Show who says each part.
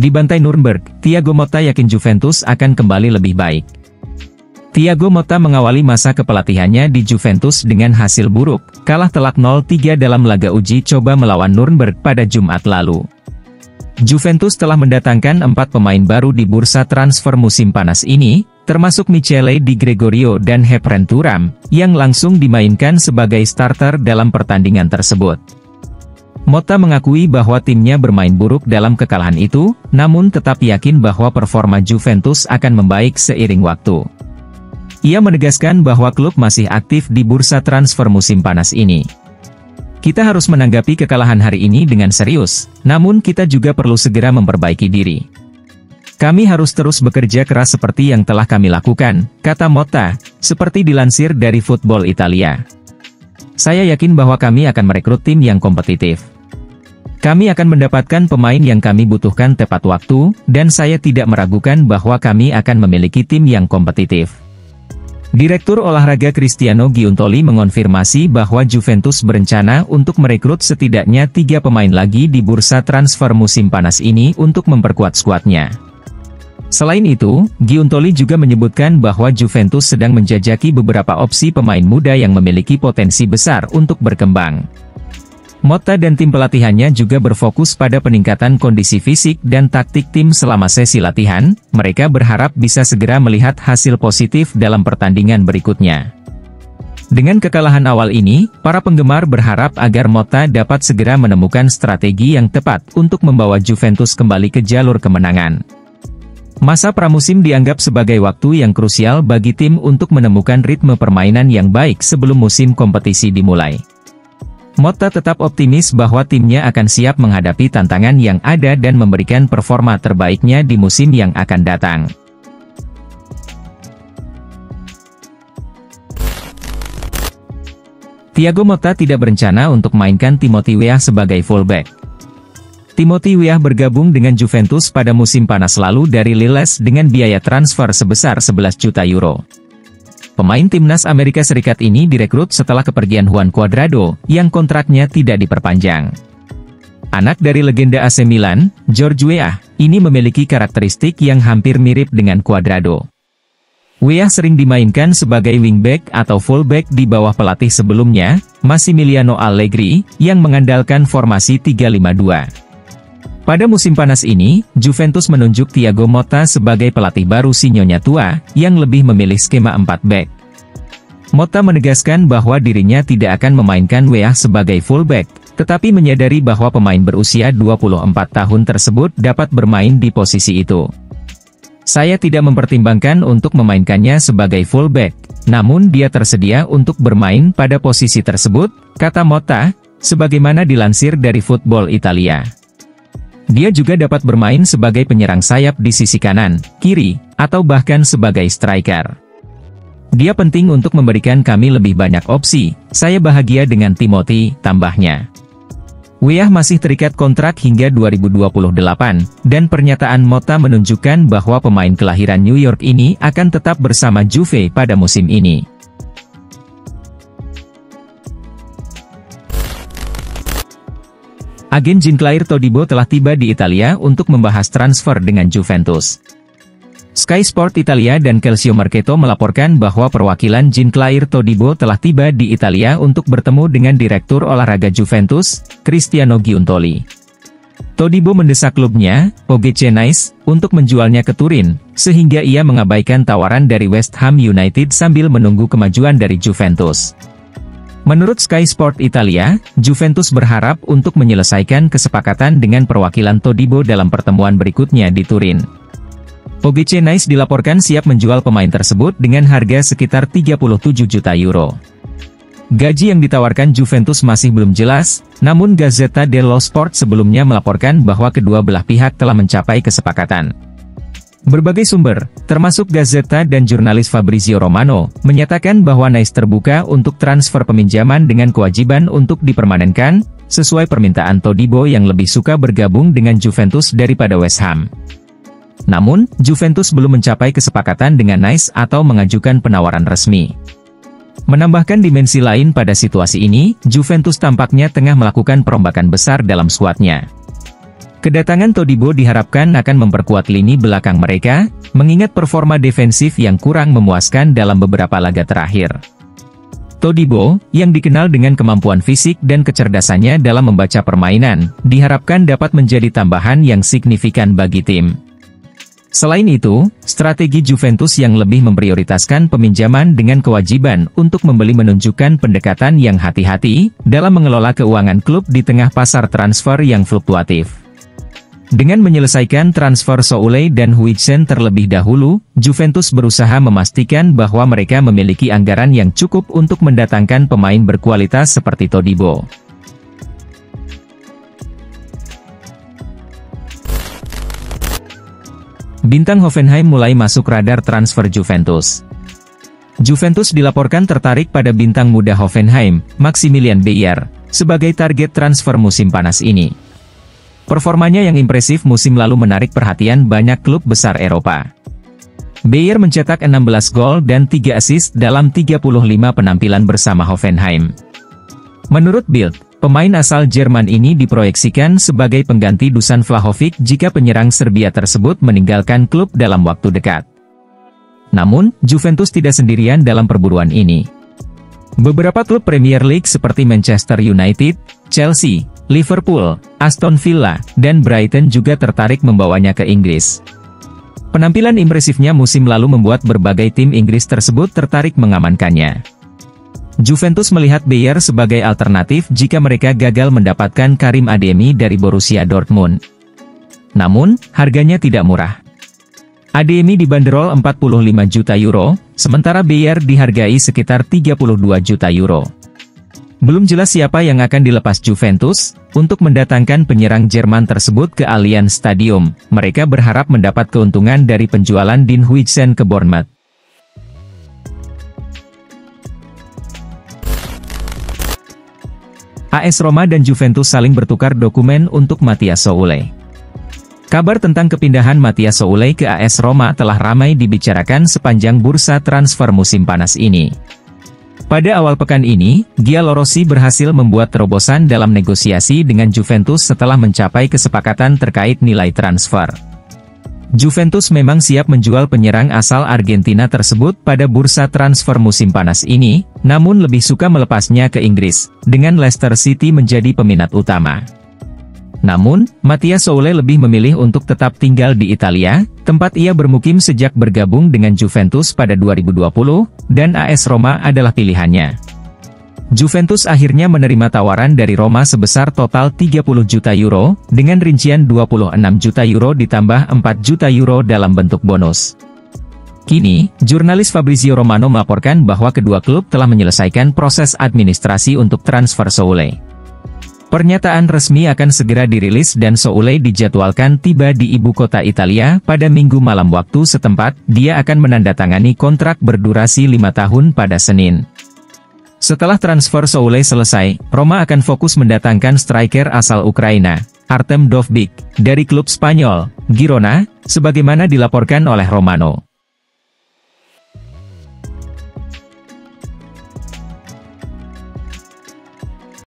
Speaker 1: Di bantai Nuremberg, Thiago Motta yakin Juventus akan kembali lebih baik. Thiago Motta mengawali masa kepelatihannya di Juventus dengan hasil buruk, kalah telak 0-3 dalam laga uji coba melawan Nuremberg pada Jumat lalu. Juventus telah mendatangkan 4 pemain baru di bursa transfer musim panas ini, termasuk Michele Di Gregorio dan Khéphren Thuram, yang langsung dimainkan sebagai starter dalam pertandingan tersebut. Motta mengakui bahwa timnya bermain buruk dalam kekalahan itu, namun tetap yakin bahwa performa Juventus akan membaik seiring waktu. Ia menegaskan bahwa klub masih aktif di bursa transfer musim panas ini. Kita harus menanggapi kekalahan hari ini dengan serius, namun kita juga perlu segera memperbaiki diri. Kami harus terus bekerja keras seperti yang telah kami lakukan, kata Motta, seperti dilansir dari Football Italia. Saya yakin bahwa kami akan merekrut tim yang kompetitif. Kami akan mendapatkan pemain yang kami butuhkan tepat waktu, dan saya tidak meragukan bahwa kami akan memiliki tim yang kompetitif. Direktur olahraga Cristiano Giuntoli mengonfirmasi bahwa Juventus berencana untuk merekrut setidaknya 3 pemain lagi di bursa transfer musim panas ini untuk memperkuat skuadnya. Selain itu, Giuntoli juga menyebutkan bahwa Juventus sedang menjajaki beberapa opsi pemain muda yang memiliki potensi besar untuk berkembang. Motta dan tim pelatihannya juga berfokus pada peningkatan kondisi fisik dan taktik tim selama sesi latihan. Mereka berharap bisa segera melihat hasil positif dalam pertandingan berikutnya. Dengan kekalahan awal ini, para penggemar berharap agar Motta dapat segera menemukan strategi yang tepat untuk membawa Juventus kembali ke jalur kemenangan. Masa pramusim dianggap sebagai waktu yang krusial bagi tim untuk menemukan ritme permainan yang baik sebelum musim kompetisi dimulai. Motta tetap optimis bahwa timnya akan siap menghadapi tantangan yang ada dan memberikan performa terbaiknya di musim yang akan datang. Thiago Motta tidak berencana untuk mainkan Timothy Weah sebagai fullback. Timothy Weah bergabung dengan Juventus pada musim panas lalu dari Lille dengan biaya transfer sebesar 11 juta euro. Pemain timnas Amerika Serikat ini direkrut setelah kepergian Juan Cuadrado, yang kontraknya tidak diperpanjang. Anak dari legenda AC Milan, George Weah, ini memiliki karakteristik yang hampir mirip dengan Cuadrado. Weah sering dimainkan sebagai wingback atau fullback di bawah pelatih sebelumnya, Massimiliano Allegri, yang mengandalkan formasi 3-5-2. Pada musim panas ini, Juventus menunjuk Thiago Motta sebagai pelatih baru si Nyonya Tua, yang lebih memilih skema 4 back. Motta menegaskan bahwa dirinya tidak akan memainkan Weah sebagai fullback, tetapi menyadari bahwa pemain berusia 24 tahun tersebut dapat bermain di posisi itu. Saya tidak mempertimbangkan untuk memainkannya sebagai fullback, namun dia tersedia untuk bermain pada posisi tersebut, kata Motta, sebagaimana dilansir dari Football Italia. Dia juga dapat bermain sebagai penyerang sayap di sisi kanan, kiri, atau bahkan sebagai striker. Dia penting untuk memberikan kami lebih banyak opsi. Saya bahagia dengan Timothy, tambahnya. Weah masih terikat kontrak hingga 2028, dan pernyataan Motta menunjukkan bahwa pemain kelahiran New York ini akan tetap bersama Juve pada musim ini. Agen Jean-Claire Todibo telah tiba di Italia untuk membahas transfer dengan Juventus. Sky Sport Italia dan Calciomercato melaporkan bahwa perwakilan Jean-Claire Todibo telah tiba di Italia untuk bertemu dengan Direktur Olahraga Juventus, Cristiano Giuntoli. Todibo mendesak klubnya, OGC Nice, untuk menjualnya ke Turin, sehingga ia mengabaikan tawaran dari West Ham United sambil menunggu kemajuan dari Juventus. Menurut Sky Sport Italia, Juventus berharap untuk menyelesaikan kesepakatan dengan perwakilan Todibo dalam pertemuan berikutnya di Turin. OGC Nice dilaporkan siap menjual pemain tersebut dengan harga sekitar 37 juta euro. Gaji yang ditawarkan Juventus masih belum jelas, namun Gazzetta dello Sport sebelumnya melaporkan bahwa kedua belah pihak telah mencapai kesepakatan. Berbagai sumber, termasuk Gazzetta dan jurnalis Fabrizio Romano, menyatakan bahwa Nice terbuka untuk transfer peminjaman dengan kewajiban untuk dipermanenkan, sesuai permintaan Todibo yang lebih suka bergabung dengan Juventus daripada West Ham. Namun, Juventus belum mencapai kesepakatan dengan Nice atau mengajukan penawaran resmi. Menambahkan dimensi lain pada situasi ini, Juventus tampaknya tengah melakukan perombakan besar dalam skuadnya. Kedatangan Todibo diharapkan akan memperkuat lini belakang mereka, mengingat performa defensif yang kurang memuaskan dalam beberapa laga terakhir. Todibo, yang dikenal dengan kemampuan fisik dan kecerdasannya dalam membaca permainan, diharapkan dapat menjadi tambahan yang signifikan bagi tim. Selain itu, strategi Juventus yang lebih memprioritaskan peminjaman dengan kewajiban untuk membeli menunjukkan pendekatan yang hati-hati dalam mengelola keuangan klub di tengah pasar transfer yang fluktuatif. Dengan menyelesaikan transfer Soulé dan Huijsen terlebih dahulu, Juventus berusaha memastikan bahwa mereka memiliki anggaran yang cukup untuk mendatangkan pemain berkualitas seperti Todibo. Bintang Hoffenheim mulai masuk radar transfer Juventus. Juventus dilaporkan tertarik pada bintang muda Hoffenheim, Maximilian Bayer, sebagai target transfer musim panas ini. Performanya yang impresif musim lalu menarik perhatian banyak klub besar Eropa. Bayer mencetak 16 gol dan 3 assist dalam 35 penampilan bersama Hoffenheim. Menurut Bild, pemain asal Jerman ini diproyeksikan sebagai pengganti Dusan Vlahovic jika penyerang Serbia tersebut meninggalkan klub dalam waktu dekat. Namun, Juventus tidak sendirian dalam perburuan ini. Beberapa klub Premier League seperti Manchester United, Chelsea, Liverpool, Aston Villa, dan Brighton juga tertarik membawanya ke Inggris. Penampilan impresifnya musim lalu membuat berbagai tim Inggris tersebut tertarik mengamankannya. Juventus melihat Bayer sebagai alternatif jika mereka gagal mendapatkan Karim Adeyemi dari Borussia Dortmund. Namun, harganya tidak murah. Adeyemi dibanderol 45 juta euro, sementara Bayer dihargai sekitar 32 juta euro. Belum jelas siapa yang akan dilepas Juventus untuk mendatangkan penyerang Jerman tersebut ke Allianz Stadium. Mereka berharap mendapat keuntungan dari penjualan Dean Huijsen ke Bournemouth. AS Roma dan Juventus saling bertukar dokumen untuk Mathias Soulé. Kabar tentang kepindahan Mathias Soulé ke AS Roma telah ramai dibicarakan sepanjang bursa transfer musim panas ini. Pada awal pekan ini, Giallorossi berhasil membuat terobosan dalam negosiasi dengan Juventus setelah mencapai kesepakatan terkait nilai transfer. Juventus memang siap menjual penyerang asal Argentina tersebut pada bursa transfer musim panas ini, namun lebih suka melepasnya ke Inggris, dengan Leicester City menjadi peminat utama. Namun, Mathias Soulé lebih memilih untuk tetap tinggal di Italia, tempat ia bermukim sejak bergabung dengan Juventus pada 2020, dan AS Roma adalah pilihannya. Juventus akhirnya menerima tawaran dari Roma sebesar total 30 juta euro, dengan rincian 26 juta euro ditambah 4 juta euro dalam bentuk bonus. Kini, jurnalis Fabrizio Romano melaporkan bahwa kedua klub telah menyelesaikan proses administrasi untuk transfer Soulé. Pernyataan resmi akan segera dirilis dan Soulé dijadwalkan tiba di ibu kota Italia pada Minggu malam waktu setempat. Dia akan menandatangani kontrak berdurasi 5 tahun pada Senin. Setelah transfer Soulé selesai, Roma akan fokus mendatangkan striker asal Ukraina, Artem Dovbyk, dari klub Spanyol, Girona, sebagaimana dilaporkan oleh Romano.